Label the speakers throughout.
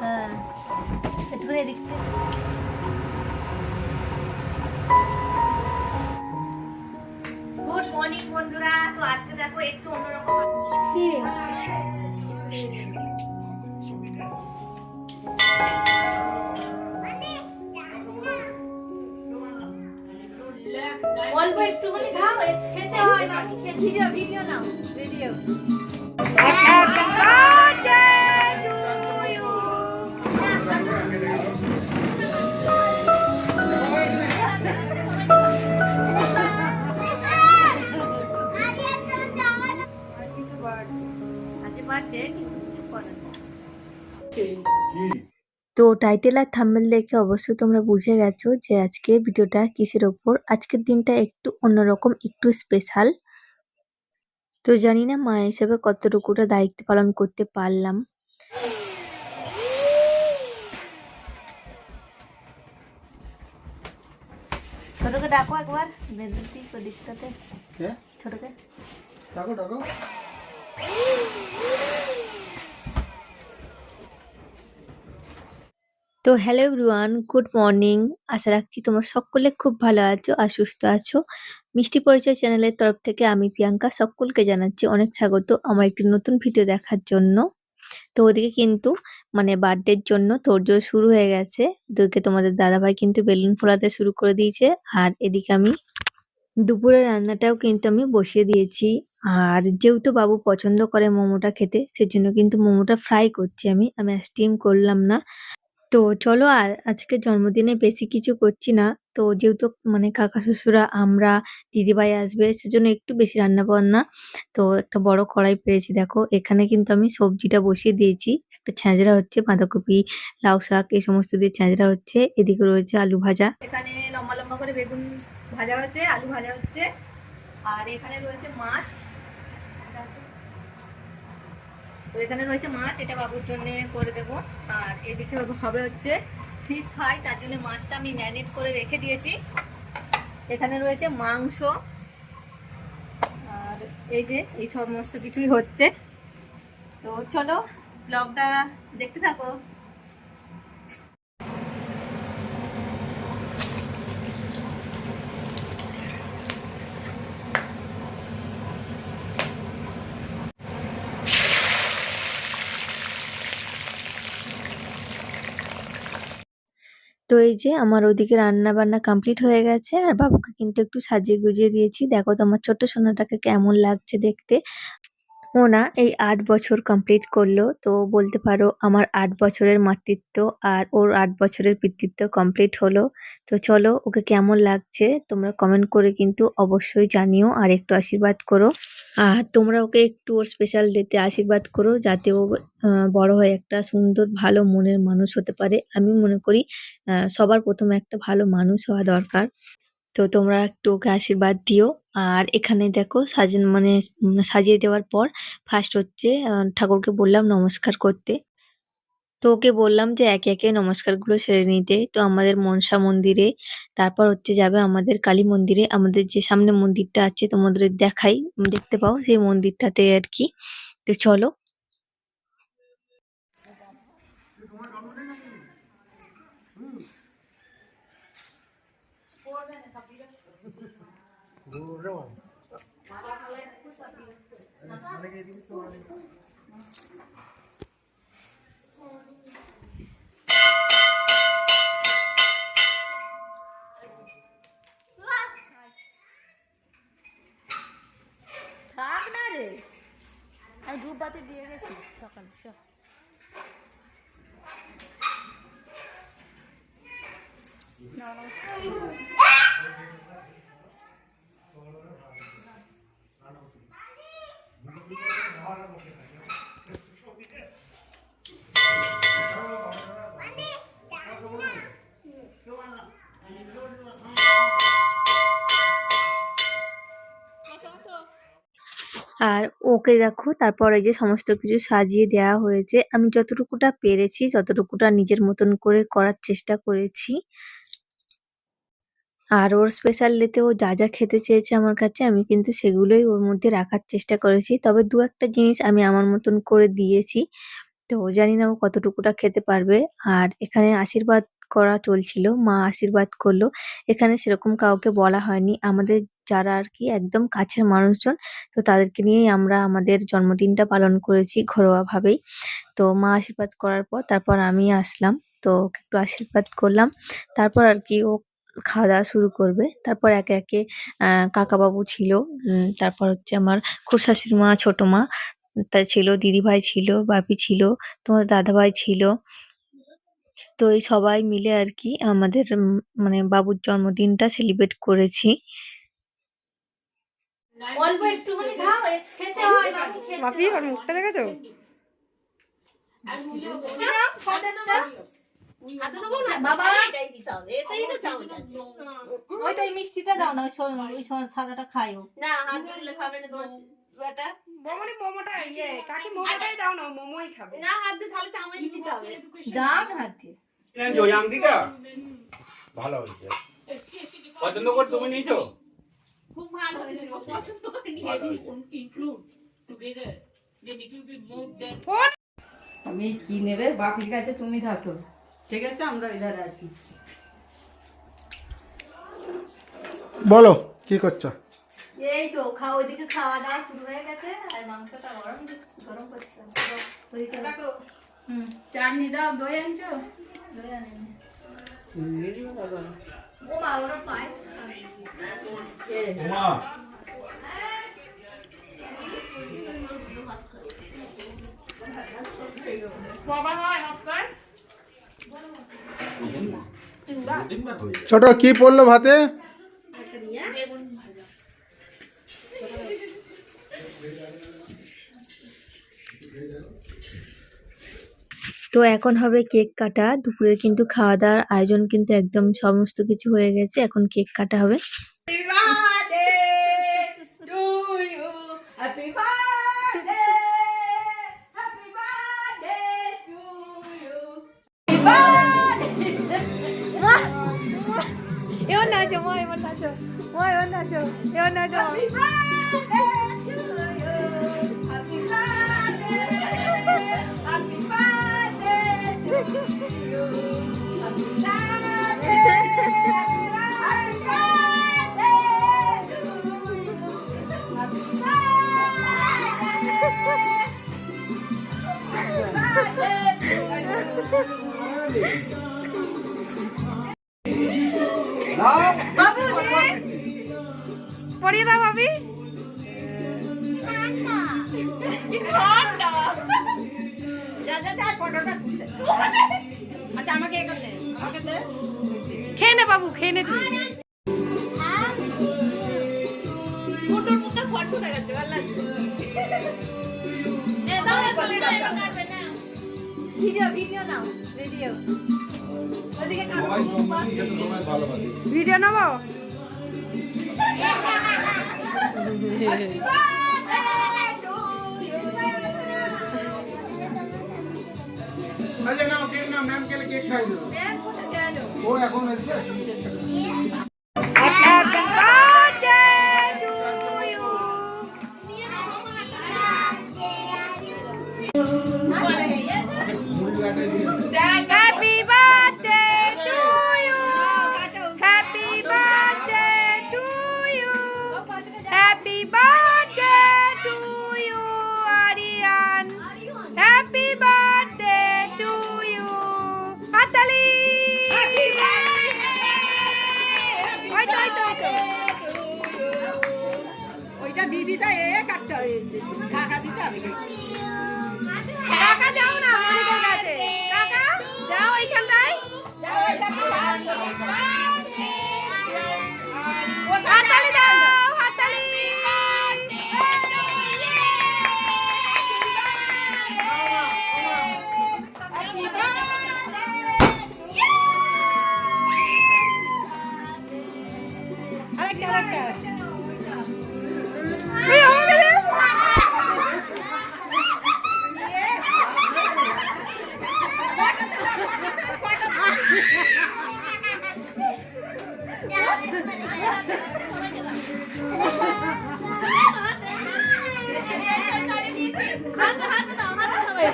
Speaker 1: হ্যাঁ একটু এদিক থেকে। গুড মর্নিং বন্ধুরা, তো আজকে দেখো একটু অন্যরকম অল্প একটুখানি খাও, খেতে হয় মামি, ভিডিও ভিডিও নাও, ভিডিও। তো টাইটেল আর থাম্বনেল দেখে অবশ্যই তোমরা বুঝে গেছো যে আজকে ভিডিওটা কিসের ওপর। আজকের দিনটা একটু অন্যরকম, একটু স্পেশাল। তো জানি না মা হিসেবে কতটুকুটা দায়িত্ব পালন করতে পারলাম। ছোটকে ডাকো একবার, বেদতি को दिक्कत है क्या ছোটকে ডাকো ডাকো। তো হ্যালো এভরিওয়ান, গুড মর্নিং। আশা রাখছি তোমরা সকলে খুব ভালো আছো আর সুস্থ আছো। মিষ্টি পরিচয় চ্যানেলের তরফ থেকে আমি প্রিয়াঙ্কা সকলকে জানাচ্ছি অনেক স্বাগত আমার একটি নতুন ভিডিও দেখার জন্য। তো ওদিকে কিন্তু মানে বার্থডের জন্য তোড়জোড় শুরু হয়ে গেছে। ওদিকে তোমাদের দাদাভাই কিন্তু বেলুন ফোলাতে শুরু করে দিয়েছে, আর এদিকে আমি দুপুরের রান্নাটাও কিন্তু আমি বসিয়ে দিয়েছি। আর যেহেতু বাবু পছন্দ করে মোমোটা খেতে, সেজন্য কিন্তু মোমোটা ফ্রাই করছি আমি আর স্টিম করলাম না। তো চলো আজকে জন্মদিনে বেশি কিছু করছি না। তো যেহেতু মানে কাকা শ্বশুরা আমরা দিদিভাই আসবে, সেজন্য একটু বেশি রান্না বান্না। তো একটা বড় কড়াই পেয়েছি, দেখো এখানে কিন্তু আমি সবজিটা বসিয়ে দিয়েছি। একটা ছ্যাঁচড়া হচ্ছে, বাঁধাকপি লাউ শাক এই সমস্ত দিয়ে ছ্যাঁচড়া হচ্ছে। এদিকে রয়েছে আলু ভাজা, এখানে লম্বা লম্বা করে বেগুন ভাজা হচ্ছে, আলু ভাজা হচ্ছে, আর এখানে রয়েছে মাছ। তো এখানে রয়েছে মাছ, এটা বাবুর জন্য করে দেবো। আর এদিকে হবে হচ্ছে ফিশ ফ্রাই, তার জন্য মাছটা আমি ম্যারিনেট করে রেখে দিয়েছি। এখানে রয়েছে মাংস, আর এই যে এই সমস্ত কিছুই হচ্ছে। তো চলো ব্লগটা দেখতে থাকো। তো এই যে আমার ওদিকে রান্না বান্না কমপ্লিট হয়ে গেছে, আর বাবুকে কিন্তু একটু সাজিয়ে গুজিয়ে দিয়েছি। দেখো তোমার ছোট্ট সোনাটাকে কেমন লাগছে দেখতে। ও না এই ৮ বছর কমপ্লিট করলো, তো বলতে পারো আমার ৮ বছরের মাতৃত্ব আর ওর ৮ বছরের পিতৃত্ব কমপ্লিট হলো। তো চলো ওকে কেমন লাগছে তোমরা কমেন্ট করে কিন্তু অবশ্যই জানিও, আর একটু আশীর্বাদ করো। আর তোমরা ওকে একটু ওর স্পেশাল ডেতে আশীর্বাদ করো, যাতে ও বড় হয়ে একটা সুন্দর ভালো মনের মানুষ হতে পারে। আমি মনে করি সবার প্রথমে একটা ভালো মানুষ হওয়া দরকার। তো তোমরা একটু ওকে আশীর্বাদ দিও। আর এখানে দেখো মানে সাজিয়ে দেওয়ার পর ফার্স্ট হচ্ছে ঠাকুরকে বললাম নমস্কার করতে। তো ওকে বললাম যে একে একে নমস্কারগুলো সেরে নিতে। তো আমাদের মনসা মন্দিরে, তারপর হচ্ছে যাবে আমাদের কালী মন্দিরে। আমাদের যে সামনে মন্দিরটা আছে তোমাদের দেখাই, দেখতে পাও সেই মন্দিরটাতে আর কি। তো চলো। থাক না রে, আমি ধূপ বাতি দিয়ে গেছি সকালে। চল আর ওকে দেখো তারপর এই যে সমস্ত কিছু সাজিয়ে দেওয়া হয়েছে। আমি যতটুকুটা পেরেছি, যতটুকুটা নিজের মতন করে করার চেষ্টা করেছি। আর ওর স্পেশাল ডেতে ও যা যা খেতে চেয়েছে আমার কাছে আমি কিন্তু সেগুলোই ওর মধ্যে রাখার চেষ্টা করেছি। তবে দু একটা জিনিস আমি আমার মতন করে দিয়েছি। তো জানি না ও কতটুকুটা খেতে পারবে। আর এখানে আশীর্বাদ করা চলছিল, মা আশীর্বাদ করলো। এখানে সেরকম কাউকে বলা হয়নি, আমাদের যারা আর কি একদম কাছের মানুষজন, তো তাদেরকে নিয়েই আমরা আমাদের জন্মদিনটা পালন করেছি ঘরোয়া ভাবেই। তো মা আশীর্বাদ করার পর তারপর আমি আসলাম, তো ওকে একটু আশীর্বাদ করলাম। তারপর আর কি ও খাওয়া দাওয়া শুরু করবে। তারপর একে একে কাকাবাবু ছিল, তারপর হচ্ছে আমার খুড়শাশুড়ি মা, ছোট মা তা ছিল, দিদিভাই ছিল, বাপি ছিল, তোমার দাদাভাই ছিল। তো এই সবাই মিলে আর কি আমাদের মানে বাবুর জন্মদিনটা সেলিব্রেট করেছি।
Speaker 2: অল্প একটুখানি খাও, খেতে হয় বাবু, খেতে
Speaker 3: বাপি ওর মুখটা দেখেছো?
Speaker 2: নাও সতেজটা। আচ্ছা দেবো না বাবা, এটাই দিতে হবে, এটাই তো চামচ আছে। ওই তো এই মিষ্টিটা দাও না, ওই সাদাটা খাইও না, হাত দিলে খাবে না তোমার বেটা।
Speaker 3: মোমোনি মোমোটা কাকি মোমোটাই দাও না, মোমোই খাবে
Speaker 2: না, হাত দিয়ে তাহলে চামচ দিতে হবে। দাও না হাত দিয়ে।
Speaker 4: ওই আংটিটা ভালো হয়েছে, পছন্দ করে তুমি নিয়েছো?
Speaker 2: খুব ভালো হয়েছে, পছন্দ করে নিয়ে include together then it will be more than.
Speaker 3: আমি কি নেবে বাপির কাছে তুমি থাকো, ঠিক আছে? আমরা ইধার আছি।
Speaker 5: বলো কি করছো?
Speaker 1: এই তো ওইদিকে খাওয়া দাওয়া শুরু হয়ে গেছে, আর মাংসটা গরম করছিলাম।
Speaker 3: চাটনি দাও, দই আনছো?
Speaker 1: ও মা, ওরা পায়েস
Speaker 4: মা
Speaker 2: বাবা হয় আপনার
Speaker 5: ছোট কি পড়লো ভাতে?
Speaker 1: তো এখন হবে কেক কাটা। দুপুরে কিন্তু খাওয়া দাওয়ার আয়োজন কিন্তু একদম সমস্ত কিছু হয়ে গেছে, এখন কেক কাটা হবে।
Speaker 3: এবার নাচো মা, এবার নাচো মা, এবার নাচো, এবার নাচো। বাবু পড়িয়ে দাও বাবি।
Speaker 2: আচ্ছা আমাকে এ করতে, আমাকে দে।
Speaker 3: খেয়ে নে বাবু, খেয়ে নে তুমি।
Speaker 2: ফটোর মুখটা ফর্সা দেখাচ্ছে, ভালো লাগছে। এ দাও না, চলে না, এটা কাটবে না।
Speaker 1: ভিডিও নাও, ভিডিও। ওদিকে
Speaker 3: ভিডিও নেবো?
Speaker 5: আচ্ছা নাও কেক নাও, ম্যাম কে কেক খাই দিও। ও এখন আসবে।
Speaker 3: Happy birthday to you. Happy birthday to you. Happy birthday to you, Aryan. Happy birthday to you. Hatali. ওইটা দিদিটা কাটতে হবে, ঢাকা দিতে হবে। কাকা যাও না মনিকার কাছে, কাকা যাও এইখানটায়, হাততালি দাও, হাততালি। আরেকটা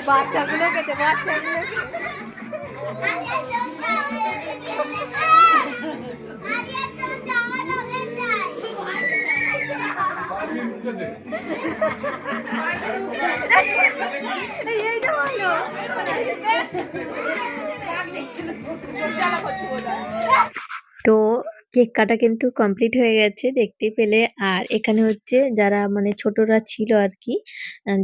Speaker 3: বাচ্চাগুলো কেটে বাচ্চাগুলো এইটা ভালো
Speaker 1: তো কেক কাটা কিন্তু কমপ্লিট হয়ে গেছে দেখতে পেলে। আর এখানে হচ্ছে যারা মানে ছোটরা ছিল আর কি,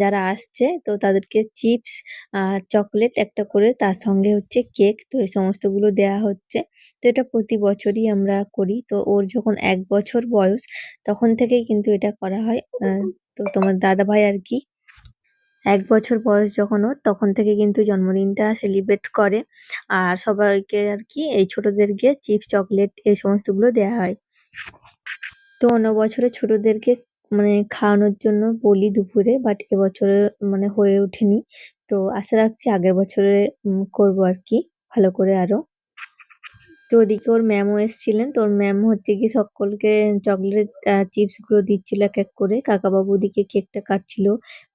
Speaker 1: যারা আসছে তো তাদেরকে চিপস আর চকলেট একটা করে, তার সঙ্গে হচ্ছে কেক, তো এই সমস্তগুলো দেয়া হচ্ছে। তো এটা প্রতি বছরই আমরা করি। তো ওর যখন 1 বছর বয়স তখন থেকেই কিন্তু এটা করা হয়। তো তোমার দাদা ভাই আর কি 1 বছর বয়স যখন ওর তখন থেকে কিন্তু জন্মদিনটা সেলিব্রেট করে। আর সবাইকে আর কি এই ছোটদেরকে চিপস চকলেট এই সমস্তগুলো দেয়া হয়। তো অন্য বছরে ছোটদেরকে মানে খাওয়ানোর জন্য বলি দুপুরে, বাট এবছরে মানে হয়ে ওঠেনি। তো আশা রাখছি আগের বছরে করবো আর কি ভালো করে আরো। তো ওদিকে ওর ম্যামও এসেছিলেন। তো ওর ম্যাম হচ্ছে গিয়ে সকলকে চকলেট চিপস গুলো দিচ্ছিল এক এক করে। কাকাবাবু ওদিকে কেকটা কাটছিল,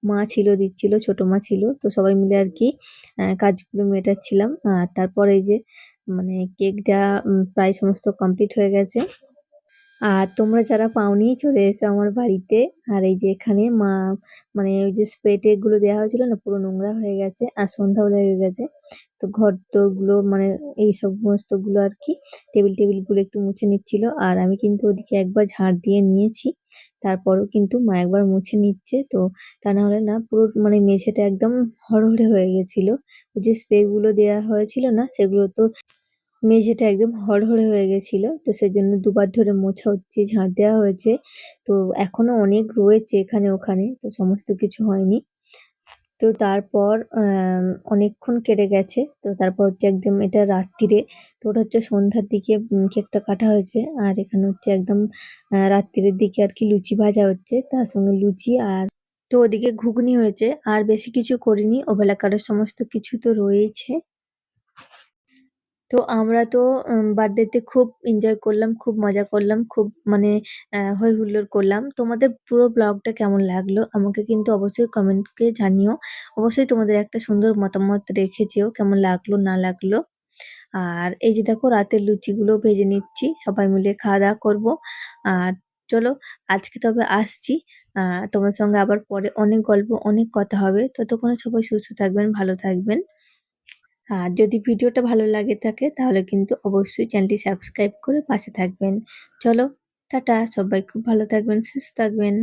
Speaker 1: মা ছিল দিচ্ছিল, ছোট মা ছিল। তো সবাই মিলে আর কি কাজগুলো মেটাচ্ছিলাম। আর তারপরে এই যে মানে কেক দেওয়া প্রায় সমস্ত কমপ্লিট হয়ে গেছে। আর তোমরা যারা পাওনি চলে এসো আমার বাড়িতে। আর এই যে এখানে মা মানে ওই যে স্প্রে গুলো দেওয়া হয়েছিল না, পুরো নোংরা হয়ে গেছে আর সন্ধ্যাও লেগে গেছে। তো ঘর দোর গুলো মানে এই সমস্ত গুলো আর কি টেবিল গুলো একটু মুছে নিচ্ছিল। আর আমি কিন্তু ওদিকে একবার ঝাড় দিয়ে নিয়েছি, তারপরও কিন্তু মা একবার মুছে নিচ্ছে। তো তা না হলে না পুরো মানে মেঝেটা একদম হড়হড়ে হয়ে গেছিল। ওই যে স্প্রে গুলো দেওয়া হয়েছিল না, সেগুলো তো মেঝেটা একদম হড়হড়ে হয়ে গেছিল। তো সেজন্য দুবার ধরে মোছা হচ্ছে, ঝাঁট দেওয়া হয়েছে। তো এখনো অনেক রয়েছে এখানে ওখানে, তো সমস্ত কিছু হয়নি। তো তারপর অনেকক্ষণ কেটে গেছে। তো তারপর হচ্ছে একদম এটা রাত্তিরে, তো ওটা হচ্ছে সন্ধ্যার দিকে কেকটা কাটা হয়েছে। আর এখানে হচ্ছে একদম রাত্তিরের দিকে আর কি লুচি ভাজা হচ্ছে, তার সঙ্গে লুচি আর তো ওদিকে ঘুগনি হয়েছে। আর বেশি কিছু করিনি, ওবেলাকারের সমস্ত কিছু তো রয়েইছে। তো আমরা তো বার্থডেতে খুব এনজয় করলাম, খুব মজা করলাম, খুব মানে হৈ হুল্লোড় করলাম। তোমাদের পুরো ব্লগটা কেমন লাগলো আমাকে কিন্তু অবশ্যই কমেন্টে জানিও। অবশ্যই তোমাদের একটা সুন্দর মতামত রেখে যেও কেমন লাগলো না লাগলো। আর এই যে দেখো রাতের লুচিগুলো ভেজে নিচ্ছি, সবাই মিলে খাওয়া দাওয়া করবো। আর চলো আজকে তবে আসছি। তোমার সঙ্গে আবার পরে অনেক গল্প অনেক কথা হবে। ততক্ষণে সবাই সুস্থ থাকবেন, ভালো থাকবেন। আর যদি ভিডিওটা ভালো লাগে থাকে তাহলে কিন্তু অবশ্যই চ্যানেলটি সাবস্ক্রাইব করে পাশে থাকবেন। চলো টাটা, সবাই খুব ভালো থাকবেন, সুস্থ থাকবেন।